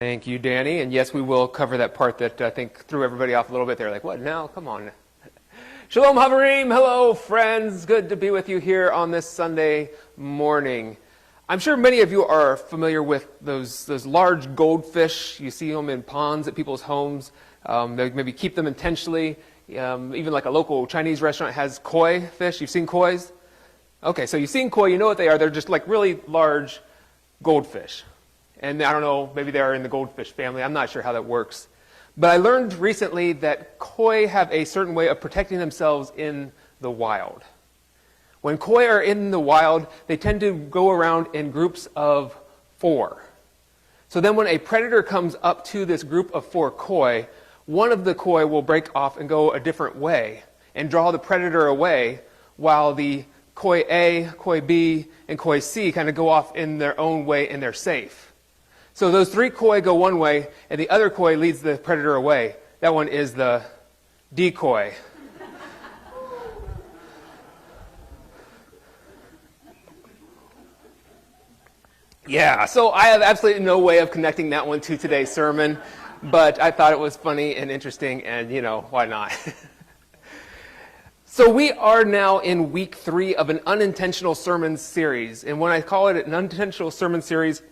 Thank you, Danny. And yes, we will cover that part that I think threw everybody off a little bit. They're like, what now? Come on. Shalom Havarim. Hello, friends. Good to be with you here on this Sunday morning. I'm sure many of you are familiar with those large goldfish. You see them in ponds at people's homes. They maybe keep them intentionally. Even like a local Chinese restaurant has koi fish. You've seen kois? Okay, so you've seen koi. You know what they are. They're just like really large goldfish. And I don't know, maybe they are in the goldfish family. I'm not sure how that works. But I learned recently that koi have a certain way of protecting themselves in the wild. When koi are in the wild, they tend to go around in groups of 4. So then when a predator comes up to this group of 4 koi, one of the koi will break off and go a different way and draw the predator away, while the koi A, koi B, and koi C kind of go off in their own way and they're safe. So those 3 koi go one way, and the other koi leads the predator away. That one is the decoy. Yeah, so I have absolutely no way of connecting that one to today's sermon, but I thought it was funny and interesting, and why not? So we are now in week 3 of an unintentional sermon series, and when I call it an unintentional sermon series,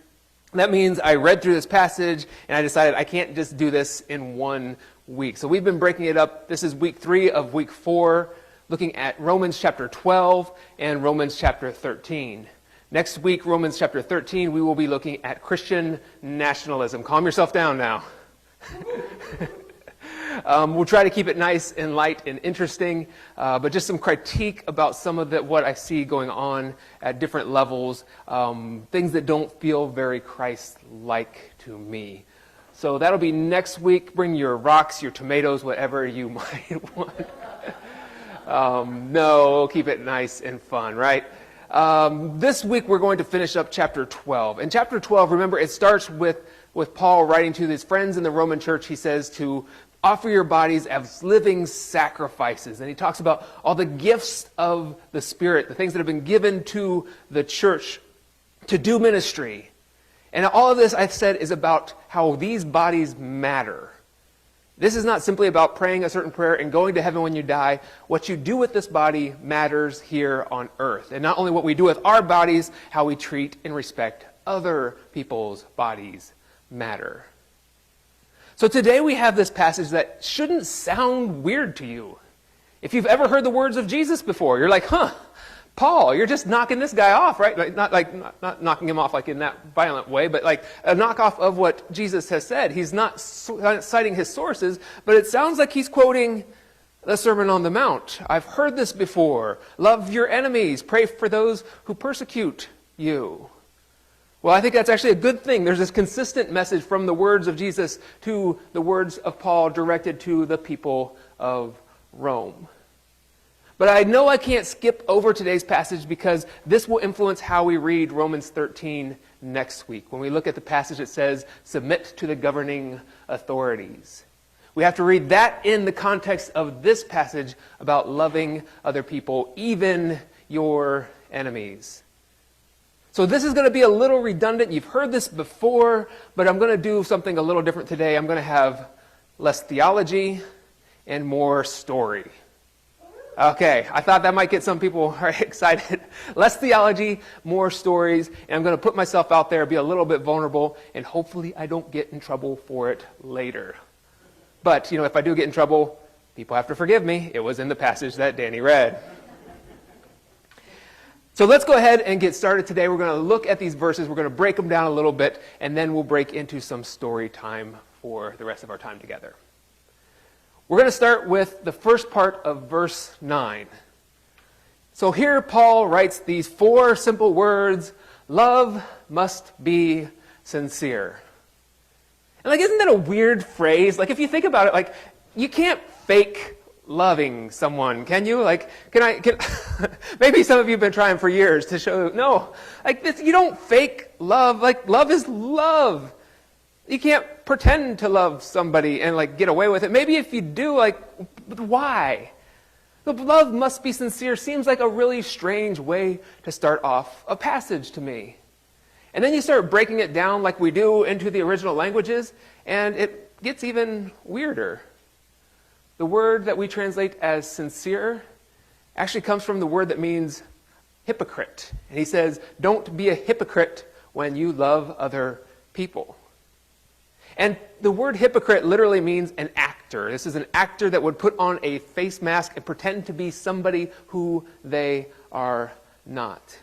that means I read through this passage and I decided I can't just do this in one week. So we've been breaking it up. This is week 3 of week 4, looking at Romans chapter 12 and Romans chapter 13. Next week, Romans chapter 13, we will be looking at Christian nationalism. Calm yourself down now. We'll try to keep it nice and light and interesting, but just some critique about some of what I see going on at different levels, things that don't feel very Christ-like to me. So that'll be next week. Bring your rocks, your tomatoes, whatever you might want. No, keep it nice and fun, right? This week we're going to finish up chapter 12. And chapter 12, remember, it starts with Paul writing to his friends in the Roman church. He says to offer your bodies as living sacrifices. And he talks about all the gifts of the Spirit, the things that have been given to the church to do ministry. And all of this, I've said, is about how these bodies matter. This is not simply about praying a certain prayer and going to heaven when you die. What you do with this body matters here on earth. And not only what we do with our bodies, how we treat and respect other people's bodies matter. So today we have this passage that shouldn't sound weird to you. If you've ever heard the words of Jesus before, you're like, Paul, you're just knocking this guy off, right? Not knocking him off like in that violent way, but like a knockoff of what Jesus has said. He's not citing his sources, but it sounds like he's quoting the Sermon on the Mount. I've heard this before. Love your enemies. Pray for those who persecute you. Well, I think that's actually a good thing. There's this consistent message from the words of Jesus to the words of Paul directed to the people of Rome. But I know I can't skip over today's passage because this will influence how we read Romans 13 next week. When we look at the passage that says, submit to the governing authorities. We have to read that in the context of this passage about loving other people, even your enemies. So this is going to be a little redundant. You've heard this before, but I'm going to do something a little different today. I'm going to have less theology and more story. Okay, I thought that might get some people excited. Less theology, more stories, and I'm going to put myself out there, be a little bit vulnerable, and hopefully I don't get in trouble for it later. But, if I do get in trouble, people have to forgive me. It was in the passage that Danny read. So let's go ahead and get started today. We're going to look at these verses. We're going to break them down a little bit, and then we'll break into some story time for the rest of our time together. We're going to start with the first part of verse 9. So here Paul writes these 4 simple words, love must be sincere. And isn't that a weird phrase? If you think about it, you can't fake loving someone, can you? Can maybe some of you have been trying for years to show, no, this, you don't fake love. Love is love. You can't pretend to love somebody and get away with it. Maybe if you do, why? The love must be sincere seems like a really strange way to start off a passage to me. And then you start breaking it down like we do into the original languages, and it gets even weirder. The word that we translate as sincere actually comes from the word that means hypocrite. And he says, don't be a hypocrite when you love other people. And the word hypocrite literally means an actor. This is an actor that would put on a face mask and pretend to be somebody who they are not.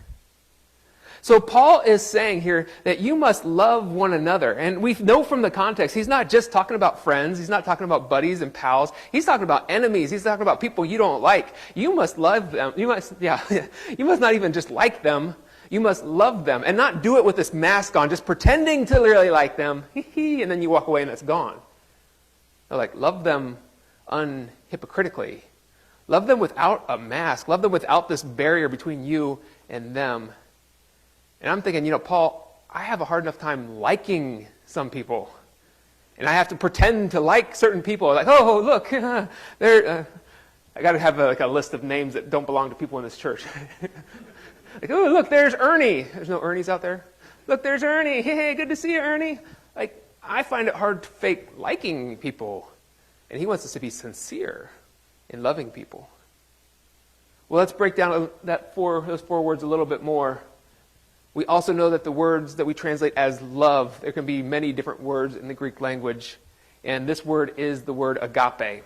So Paul is saying here that you must love one another. And we know from the context, he's not just talking about friends. He's not talking about buddies and pals. He's talking about enemies. He's talking about people you don't like. You must love them. You must not even just like them. You must love them and not do it with this mask on, just pretending to really like them. And then you walk away and it's gone. No, like, love them unhypocritically. Love them without a mask. Love them without this barrier between you and them. And I'm thinking, Paul, I have a hard enough time liking some people. And I have to pretend to like certain people. Like, oh, look, they're, I got to have a list of names that don't belong to people in this church. Like, oh, look, there's Ernie. There's no Ernies out there. Look, there's Ernie. Hey, good to see you, Ernie. Like, I find it hard to fake liking people. And he wants us to be sincere in loving people. Well, let's break down those four words a little bit more. We also know that the words that we translate as love, there can be many different words in the Greek language. And this word is the word agape.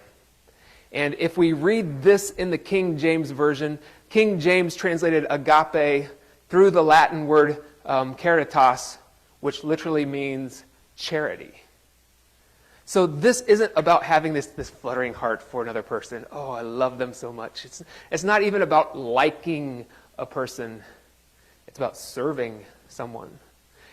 And if we read this in the King James Version, King James translated agape through the Latin word caritas, which literally means charity. So this isn't about having this fluttering heart for another person. Oh, I love them so much. It's not even about liking a person. It's about serving someone.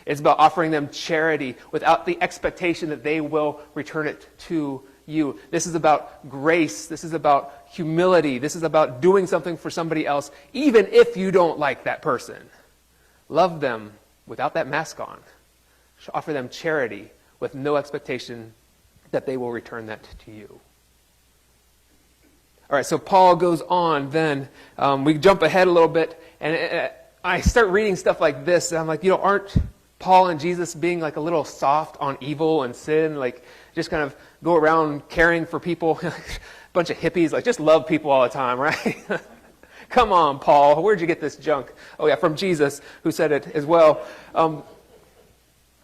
It's about offering them charity without the expectation that they will return it to you. This is about grace. This is about humility. This is about doing something for somebody else, even if you don't like that person. Love them without that mask on. Offer them charity with no expectation that they will return that to you. All right, so Paul goes on then. We jump ahead a little bit, and I start reading stuff like this, and I'm like, aren't Paul and Jesus being like a little soft on evil and sin, like just kind of go around caring for people, a bunch of hippies, like just love people all the time, right? Come on, Paul, where'd you get this junk? Oh yeah, from Jesus, who said it as well.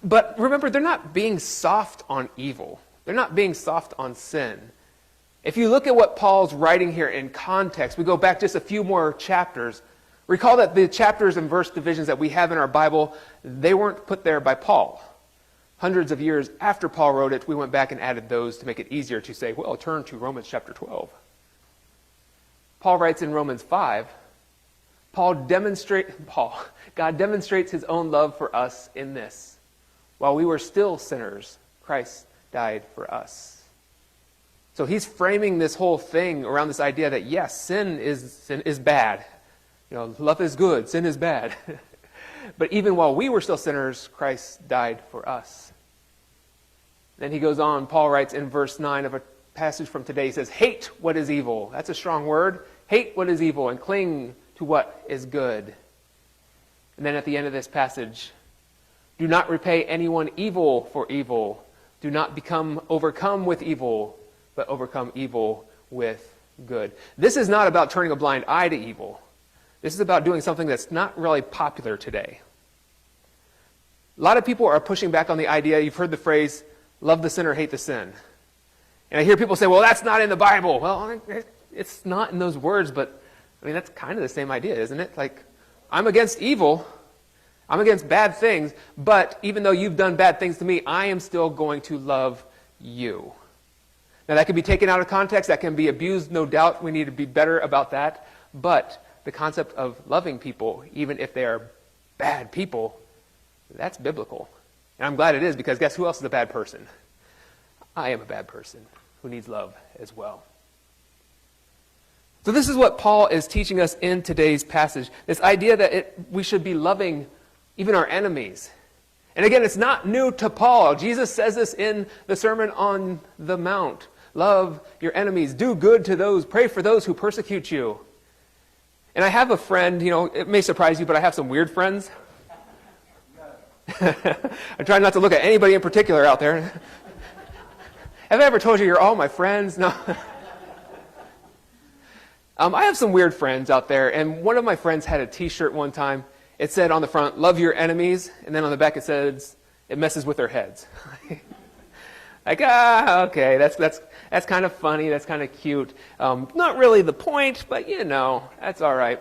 But remember, they're not being soft on evil. They're not being soft on sin. If you look at what Paul's writing here in context, we go back just a few more chapters. Recall that the chapters and verse divisions that we have in our Bible, they weren't put there by Paul. Hundreds of years after Paul wrote it, we went back and added those to make it easier to say, well, turn to Romans chapter 12. Paul writes in Romans 5, God demonstrates his own love for us in this. While we were still sinners, Christ died for us. So he's framing this whole thing around this idea that, yes, sin is bad. Love is good, sin is bad. But even while we were still sinners, Christ died for us. Then he goes on, Paul writes in verse 9 of a passage from today, he says, hate what is evil. That's a strong word. Hate what is evil and cling to what is good. And then at the end of this passage, do not repay anyone evil for evil. Do not become overcome with evil, but overcome evil with good. This is not about turning a blind eye to evil. This is about doing something that's not really popular today. A lot of people are pushing back on the idea, you've heard the phrase, love the sinner, hate the sin. And I hear people say, well, that's not in the Bible. Well, it's not in those words, but that's kind of the same idea, isn't it? Like, I'm against evil, I'm against bad things, but even though you've done bad things to me, I am still going to love you. Now, that can be taken out of context, that can be abused, no doubt. We need to be better about that. But the concept of loving people, even if they are bad people, that's biblical. And I'm glad it is, because guess who else is a bad person? I am a bad person who needs love as well. So this is what Paul is teaching us in today's passage. This idea that we should be loving even our enemies. And again, it's not new to Paul. Jesus says this in the Sermon on the Mount. Love your enemies. Do good to those. Pray for those who persecute you. And I have a friend, it may surprise you, but I have some weird friends. I'm trying not to look at anybody in particular out there. Have I ever told you you're all my friends? No. I have some weird friends out there, and one of my friends had a T-shirt one time. It said on the front, "Love your enemies," and then on the back it says, "It messes with their heads." Like, okay, that's kind of funny, that's kind of cute. Not really the point, but that's all right.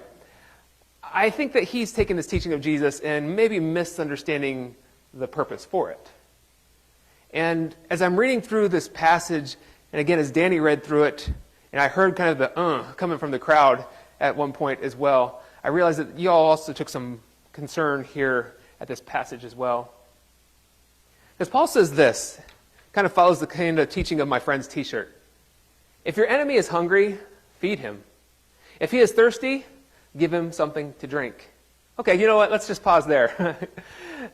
I think that he's taken this teaching of Jesus and maybe misunderstanding the purpose for it. And as I'm reading through this passage, and again, as Danny read through it, and I heard kind of the coming from the crowd at one point as well, I realized that you all also took some concern here at this passage as well. Because Paul says this, kind of follows the kind of teaching of my friend's T-shirt. If your enemy is hungry, feed him. If he is thirsty, give him something to drink. Okay, you know what? Let's just pause there.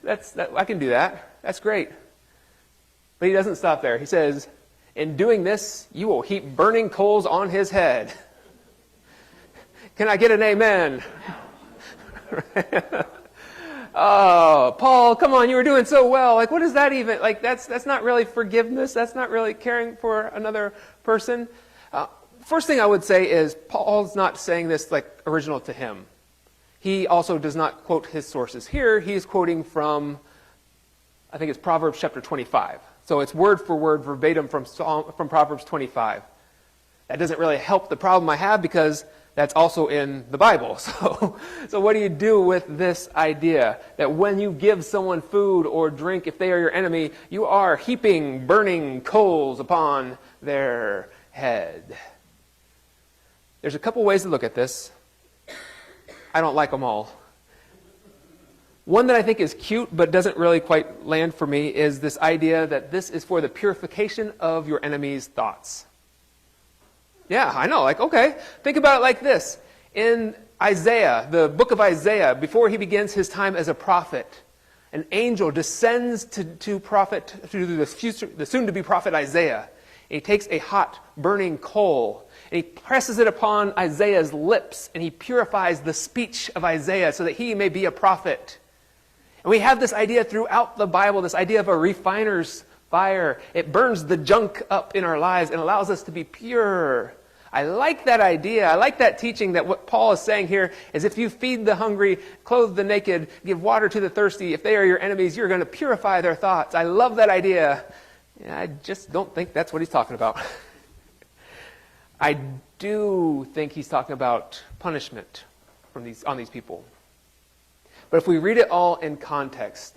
I can do that. That's great. But he doesn't stop there. He says, in doing this, you will heap burning coals on his head. Can I get an amen? Oh, Paul, come on, you were doing so well. Like, what is that even? Like, that's not really forgiveness. That's not really caring for another person. First thing I would say is Paul's not saying this like original to him. He also does not quote his sources here. He's quoting from, I think it's Proverbs chapter 25. So it's word for word, verbatim from Proverbs 25. That doesn't really help the problem I have because that's also in the Bible. So what do you do with this idea that when you give someone food or drink, if they are your enemy, you are heaping burning coals upon their head? There's a couple ways to look at this. I don't like them all. One that I think is cute but doesn't really quite land for me is this idea that this is for the purification of your enemy's thoughts. Yeah, I know. Like, okay, think about it like this. In Isaiah, the book of Isaiah, before he begins his time as a prophet, an angel descends to the soon-to-be prophet Isaiah. And he takes a hot, burning coal, and he presses it upon Isaiah's lips, and he purifies the speech of Isaiah so that he may be a prophet. And we have this idea throughout the Bible, this idea of a refiner's fire. It burns the junk up in our lives and allows us to be pure. I like that idea. I like that teaching that what Paul is saying here is if you feed the hungry, clothe the naked, give water to the thirsty, if they are your enemies, you're going to purify their thoughts. I love that idea. I just don't think that's what he's talking about. I do think he's talking about punishment on these people. But if we read it all in context,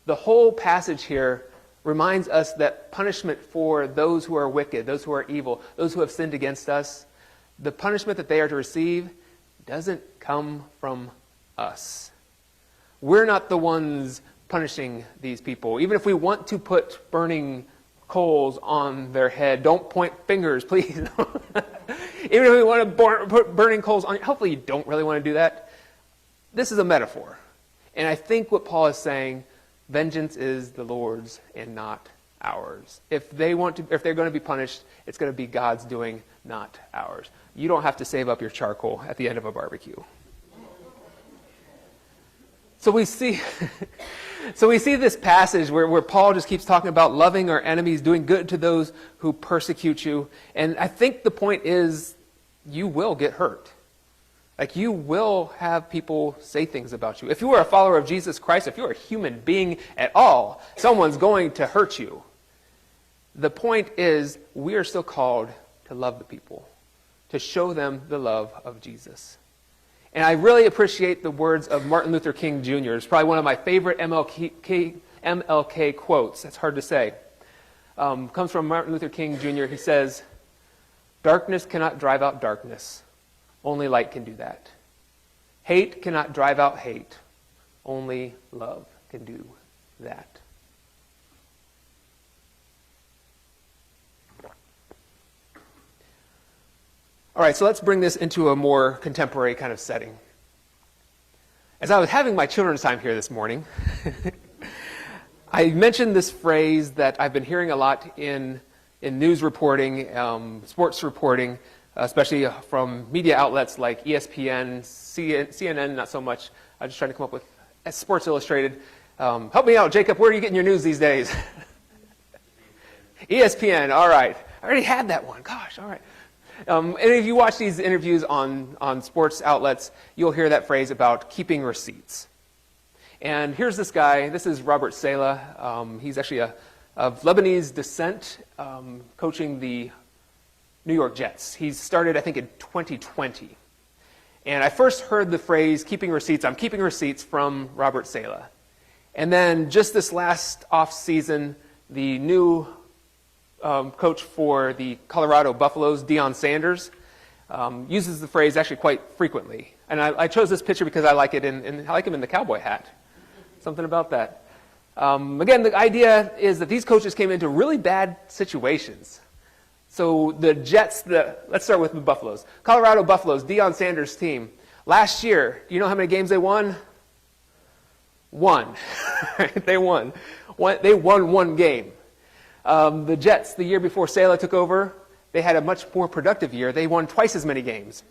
the whole passage here reminds us that punishment for those who are wicked, those who are evil, those who have sinned against us, the punishment that they are to receive doesn't come from us. We're not the ones punishing these people. Even if we want to put burning coals on their head, don't point fingers, please. Even if we want to put burning coals on, hopefully you don't really want to do that. This is a metaphor. And I think what Paul is saying, vengeance is the Lord's and not ours. If they're going to be punished, it's going to be God's doing, not ours. You don't have to save up your charcoal at the end of a barbecue. So we see this passage where Paul just keeps talking about loving our enemies, doing good to those who persecute you. And I think the point is you will get hurt. Like, you will have people say things about you. If you are a follower of Jesus Christ, if you're a human being at all, someone's going to hurt you. The point is, we are still called to love the people, to show them the love of Jesus. And I really appreciate the words of Martin Luther King Jr. It's probably one of my favorite MLK quotes. That's hard to say. Comes from Martin Luther King Jr. He says, "Darkness cannot drive out darkness. Only light can do that. Hate cannot drive out hate. Only love can do that." All right, so let's bring this into a more contemporary kind of setting. As I was having my children's time here this morning, I mentioned this phrase that I've been hearing a lot in news reporting, sports reporting, especially from media outlets like ESPN, CNN, not so much. I'm just trying to come up with Sports Illustrated. Help me out, Jacob. Where are you getting your news these days? ESPN. All right. I already had that one. Gosh, all right. And if you watch these interviews on sports outlets, you'll hear that phrase about keeping receipts. And here's this guy. This is Robert Saleh. He's actually of Lebanese descent, coaching the New York Jets. He started, I think, in 2020. And I first heard the phrase keeping receipts. I'm keeping receipts from Robert Saleh. And then just this last off season, the new coach for the Colorado Buffaloes, Deion Sanders, uses the phrase actually quite frequently. And I chose this picture because I like it I like him in the cowboy hat. Something about that. Again, the idea is that these coaches came into really bad situations. So the Jets, let's start with the Buffaloes. Colorado Buffaloes, Deion Sanders' team. Last year, do you know how many games they won? One. They won. They won one game. The Jets, the year before Saleh took over, they had a much more productive year. They won twice as many games.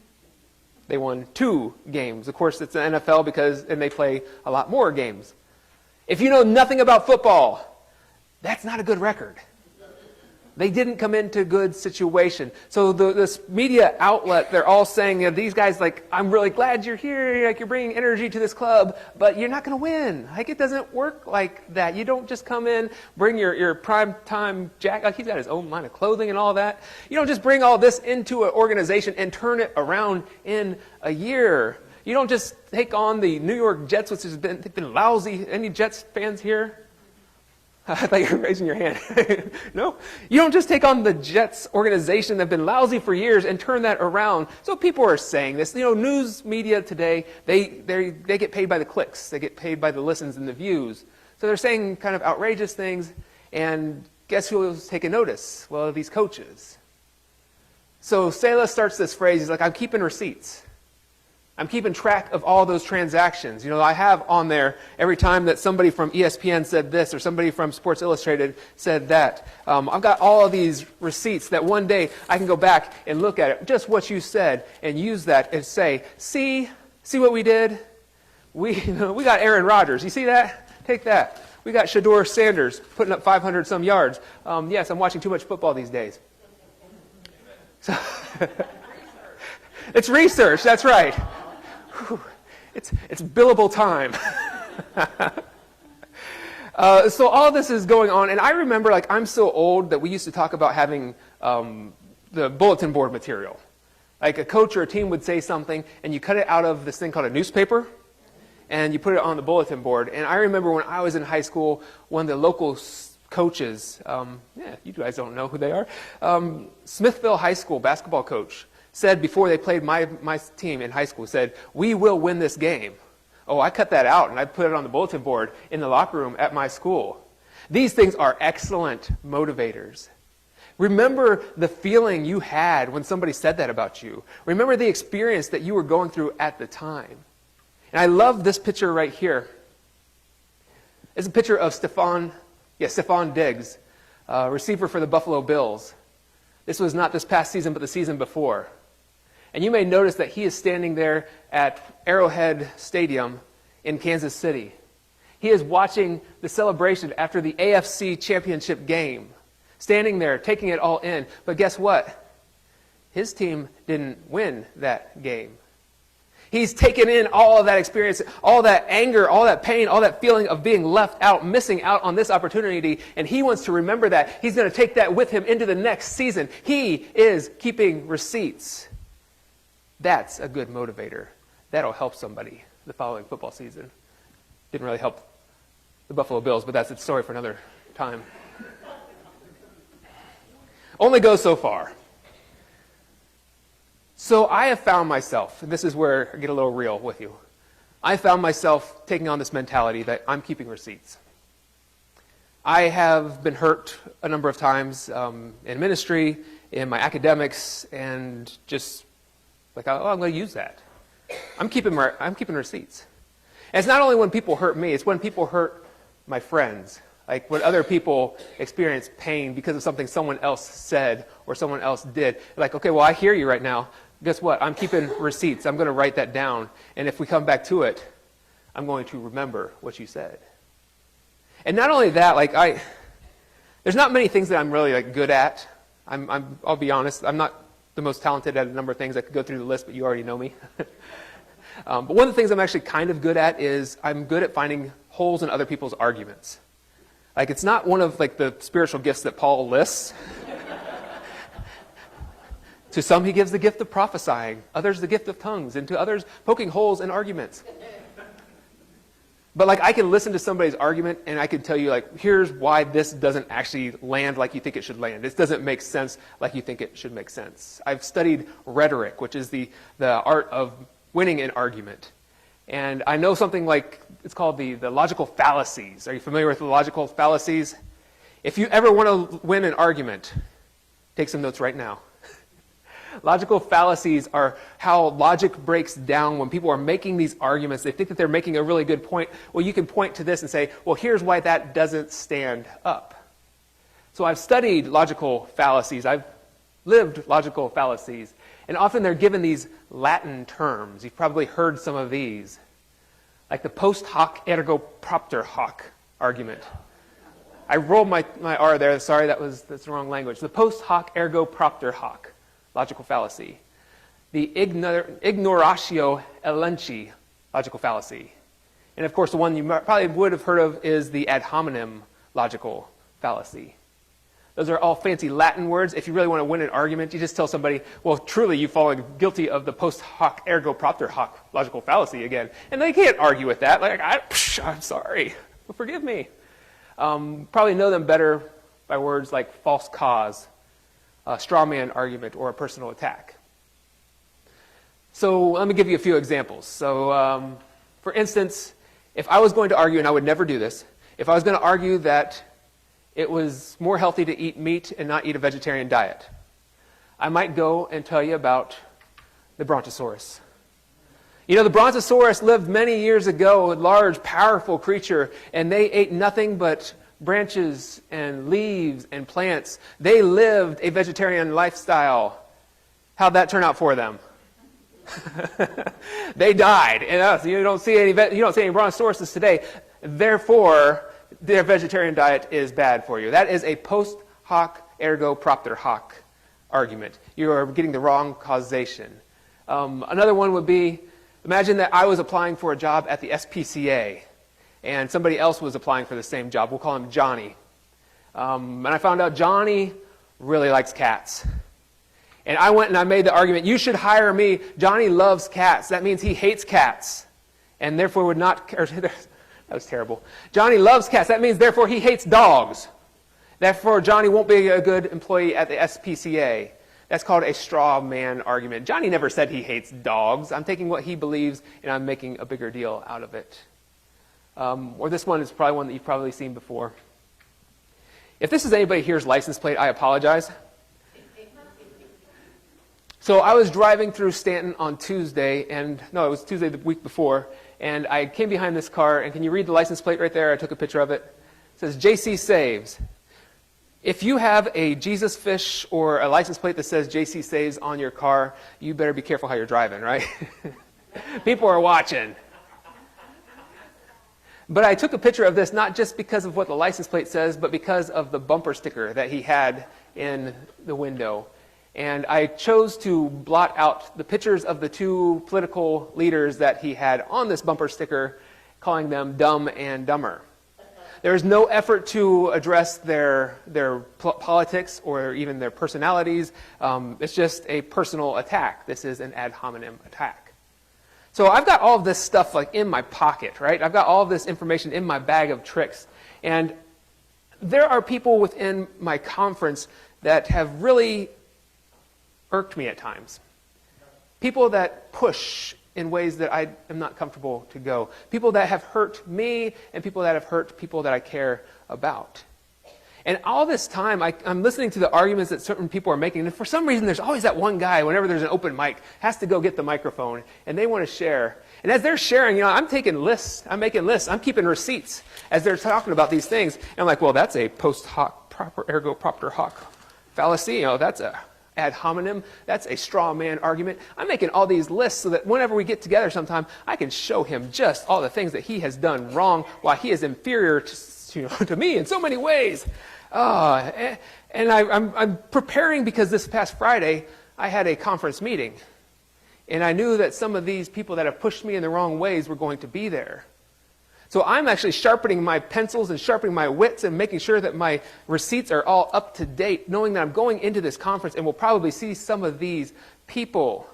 They won 2 games. Of course, it's the NFL and they play a lot more games. If you know nothing about football, that's not a good record. They didn't come into a good situation. So this media outlet, they're all saying, these guys, like, I'm really glad you're here. Like, you're bringing energy to this club, but you're not going to win. Like, it doesn't work like that. You don't just come in, bring your prime time jacket. Like, he's got his own line of clothing and all that. You don't just bring all this into an organization and turn it around in a year. You don't just take on the New York Jets, which they've been lousy. Any Jets fans here? I thought you were raising your hand. No? You don't just take on the Jets organization that have been lousy for years and turn that around. So people are saying this. You know, news media today, they get paid by the clicks. They get paid by the listens and the views. So they're saying kind of outrageous things, and guess who was taking notice? Well, these coaches. So Saleh starts this phrase. He's like, I'm keeping receipts. I'm keeping track of all those transactions. You know, I have on there every time that somebody from ESPN said this or somebody from Sports Illustrated said that. I've got all of these receipts that one day I can go back and look at it, just what you said, and use that and say, see what we did? We got Aaron Rodgers. You see that? Take that. We got Shedeur Sanders putting up 500 some yards. Yes, I'm watching too much football these days. So it's research, that's right. It's billable time. So all this is going on, and I remember, like, I'm so old that we used to talk about having the bulletin board material. Like, a coach or a team would say something, and you cut it out of this thing called a newspaper, and you put it on the bulletin board. And I remember when I was in high school, one of the local coaches, you guys don't know who they are, Smithville High School basketball coach, said before they played my team in high school, said, we will win this game. Oh, I cut that out and I put it on the bulletin board in the locker room at my school. These things are excellent motivators. Remember the feeling you had when somebody said that about you. Remember the experience that you were going through at the time. And I love this picture right here. It's a picture of Stefon Diggs, receiver for the Buffalo Bills. This was not this past season, but the season before. And you may notice that he is standing there at Arrowhead Stadium in Kansas City. He is watching the celebration after the AFC Championship game, standing there, taking it all in. But guess what? His team didn't win that game. He's taken in all of that experience, all that anger, all that pain, all that feeling of being left out, missing out on this opportunity, and he wants to remember that. He's going to take that with him into the next season. He is keeping receipts. That's a good motivator. That'll help somebody the following football season. Didn't really help the Buffalo Bills, but that's a story for another time. Only goes so far. So I have found myself, and this is where I get a little real with you, I found myself taking on this mentality that I'm keeping receipts. I have been hurt a number of times in ministry, in my academics, and just like, oh, I'm going to use that. I'm keeping receipts. And it's not only when people hurt me, it's when people hurt my friends. Like when other people experience pain because of something someone else said or someone else did. Like, okay, well, I hear you right now. Guess what? I'm keeping receipts. I'm going to write that down. And if we come back to it, I'm going to remember what you said. And not only that, like there's not many things that I'm really like good at. I'll be honest, I'm not the most talented at a number of things. I could go through the list, but you already know me. But one of the things I'm actually kind of good at is I'm good at finding holes in other people's arguments. Like, it's not one of like the spiritual gifts that Paul lists. To some he gives the gift of prophesying, others the gift of tongues, and to others poking holes in arguments. But like, I can listen to somebody's argument and I can tell you, like, here's why this doesn't actually land like you think it should land. This doesn't make sense like you think it should make sense. I've studied rhetoric, which is the art of winning an argument. And I know something like, it's called the logical fallacies. Are you familiar with the logical fallacies? If you ever want to win an argument, take some notes right now. Logical fallacies are how logic breaks down when people are making these arguments. They think that they're making a really good point. Well, you can point to this and say, well, here's why that doesn't stand up. So I've studied logical fallacies. I've lived logical fallacies. And often they're given these Latin terms. You've probably heard some of these, like the post hoc ergo propter hoc argument. I rolled my R there. Sorry, that's the wrong language. The post hoc ergo propter hoc. Logical fallacy. The ignoratio elenchi logical fallacy. And of course, the one you probably would have heard of is the ad hominem logical fallacy. Those are all fancy Latin words. If you really want to win an argument, you just tell somebody, well, truly, you've fallen guilty of the post hoc ergo propter hoc logical fallacy again. And they can't argue with that. Like, I'm sorry. Well, forgive me. Probably know them better by words like false cause, a straw man argument, or a personal attack. So let me give you a few examples. So for instance, if I was going to argue, and I would never do this, if I was going to argue that it was more healthy to eat meat and not eat a vegetarian diet, I might go and tell you about the Brontosaurus. You know, the Brontosaurus lived many years ago, a large, powerful creature, and they ate nothing but branches and leaves and plants. They lived a vegetarian lifestyle. How'd that turn out for them? They died. And you don't see any Brontosauruses today. Therefore, their vegetarian diet is bad for you. That is a post hoc ergo propter hoc argument. You are getting the wrong causation. Another one would be, imagine that I was applying for a job at the SPCA, and somebody else was applying for the same job. We'll call him Johnny. And I found out Johnny really likes cats. And I went and I made the argument, you should hire me. Johnny loves cats. That means he hates cats. And therefore would not... That was terrible. Johnny loves cats. That means therefore he hates dogs. Therefore Johnny won't be a good employee at the SPCA. That's called a straw man argument. Johnny never said he hates dogs. I'm taking what he believes and I'm making a bigger deal out of it. Or this one is probably one that you've probably seen before. If this is anybody here's license plate, I apologize. So I was driving through Stanton on Tuesday, it was Tuesday the week before, and I came behind this car, and can you read the license plate right there? I took a picture of it. It says, JC Saves. If you have a Jesus fish or a license plate that says JC Saves on your car, you better be careful how you're driving, right? People are watching. But I took a picture of this not just because of what the license plate says, but because of the bumper sticker that he had in the window. And I chose to blot out the pictures of the two political leaders that he had on this bumper sticker, calling them dumb and dumber. There is no effort to address their politics or even their personalities. It's just a personal attack. This is an ad hominem attack. So I've got all of this stuff like in my pocket, right? I've got all of this information in my bag of tricks. And there are people within my conference that have really irked me at times. People that push in ways that I am not comfortable to go. People that have hurt me and people that have hurt people that I care about. And all this time, I'm listening to the arguments that certain people are making. And for some reason, there's always that one guy, whenever there's an open mic, has to go get the microphone. And they want to share. And as they're sharing, I'm taking lists. I'm making lists. I'm keeping receipts as they're talking about these things. And I'm like, well, that's a post hoc proper ergo propter hoc fallacy. That's a ad hominem. That's a straw man argument. I'm making all these lists so that whenever we get together sometime, I can show him just all the things that he has done wrong, why he is inferior to me in so many ways. And I'm preparing because this past Friday I had a conference meeting. And I knew that some of these people that have pushed me in the wrong ways were going to be there. So I'm actually sharpening my pencils and sharpening my wits and making sure that my receipts are all up to date, knowing that I'm going into this conference and will probably see some of these people.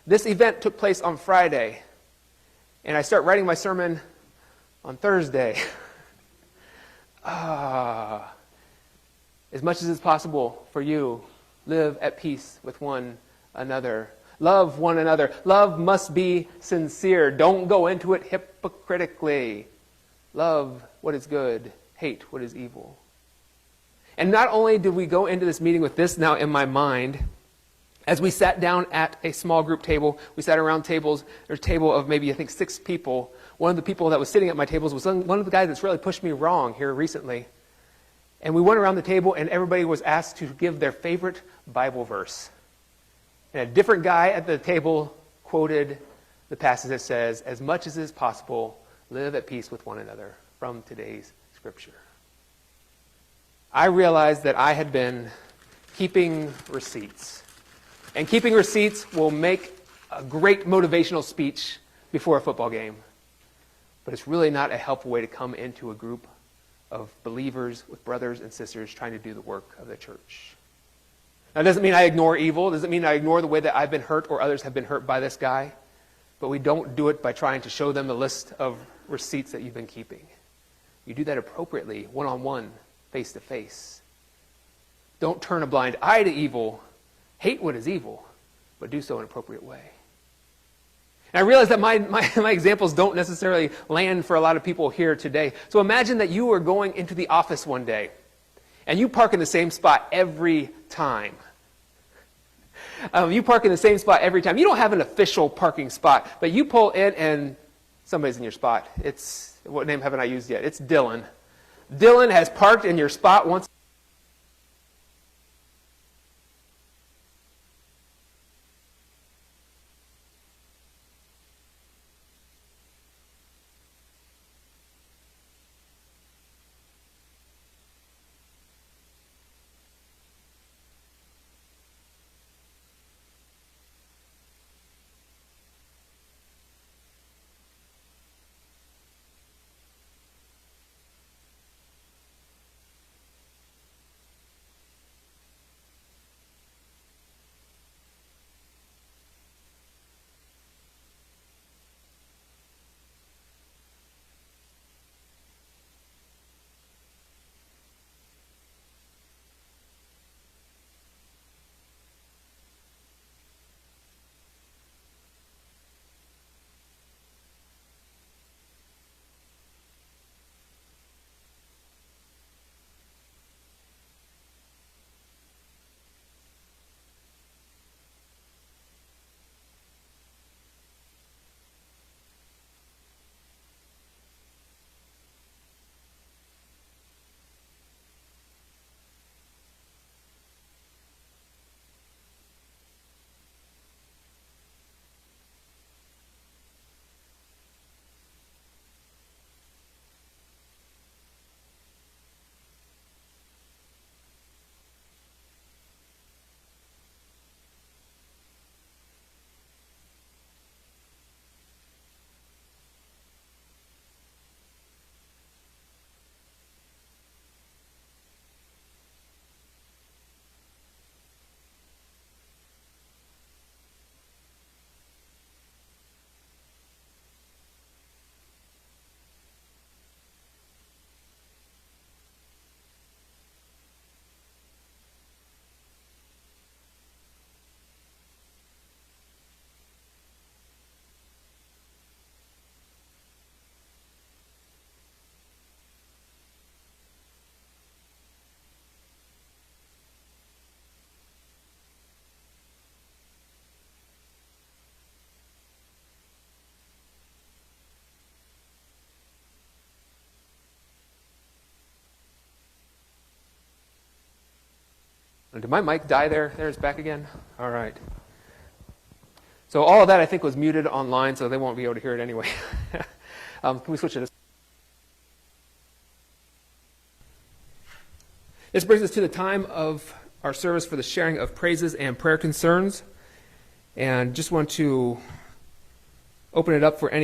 This event took place on Friday, and I start writing my sermon on Thursday. As much as it's possible for you, live at peace with one another. Love one another. Love must be sincere. Don't go into it hypocritically. Love what is good. Hate what is evil. And not only did we go into this meeting with this now in my mind, as we sat down at a small group table, we sat around tables, there's a table of maybe, I think, 6 people. One of the people that was sitting at my tables was one of the guys that's really pushed me wrong here recently. And we went around the table and everybody was asked to give their favorite Bible verse. And a different guy at the table quoted the passage that says, as much as is possible, live at peace with one another, from today's scripture. I realized that I had been keeping receipts. And keeping receipts will make a great motivational speech before a football game. But it's really not a helpful way to come into a group of believers with brothers and sisters trying to do the work of the church. Now, it doesn't mean I ignore evil. It doesn't mean I ignore the way that I've been hurt or others have been hurt by this guy. But we don't do it by trying to show them the list of receipts that you've been keeping. You do that appropriately, one-on-one, face-to-face. Don't turn a blind eye to evil. Hate what is evil, but do so in an appropriate way. And I realize that my examples don't necessarily land for a lot of people here today. So imagine that you are going into the office one day, and you park in the same spot every time. You park in the same spot every time. You don't have an official parking spot, but you pull in and somebody's in your spot. What name haven't I used yet? It's Dylan. Dylan has parked in your spot once. Did my mic die there? There it's back again? All right. So all of that, I think, was muted online, so they won't be able to hear it anyway. Can we switch to this? This brings us to the time of our service for the sharing of praises and prayer concerns. And just want to open it up for any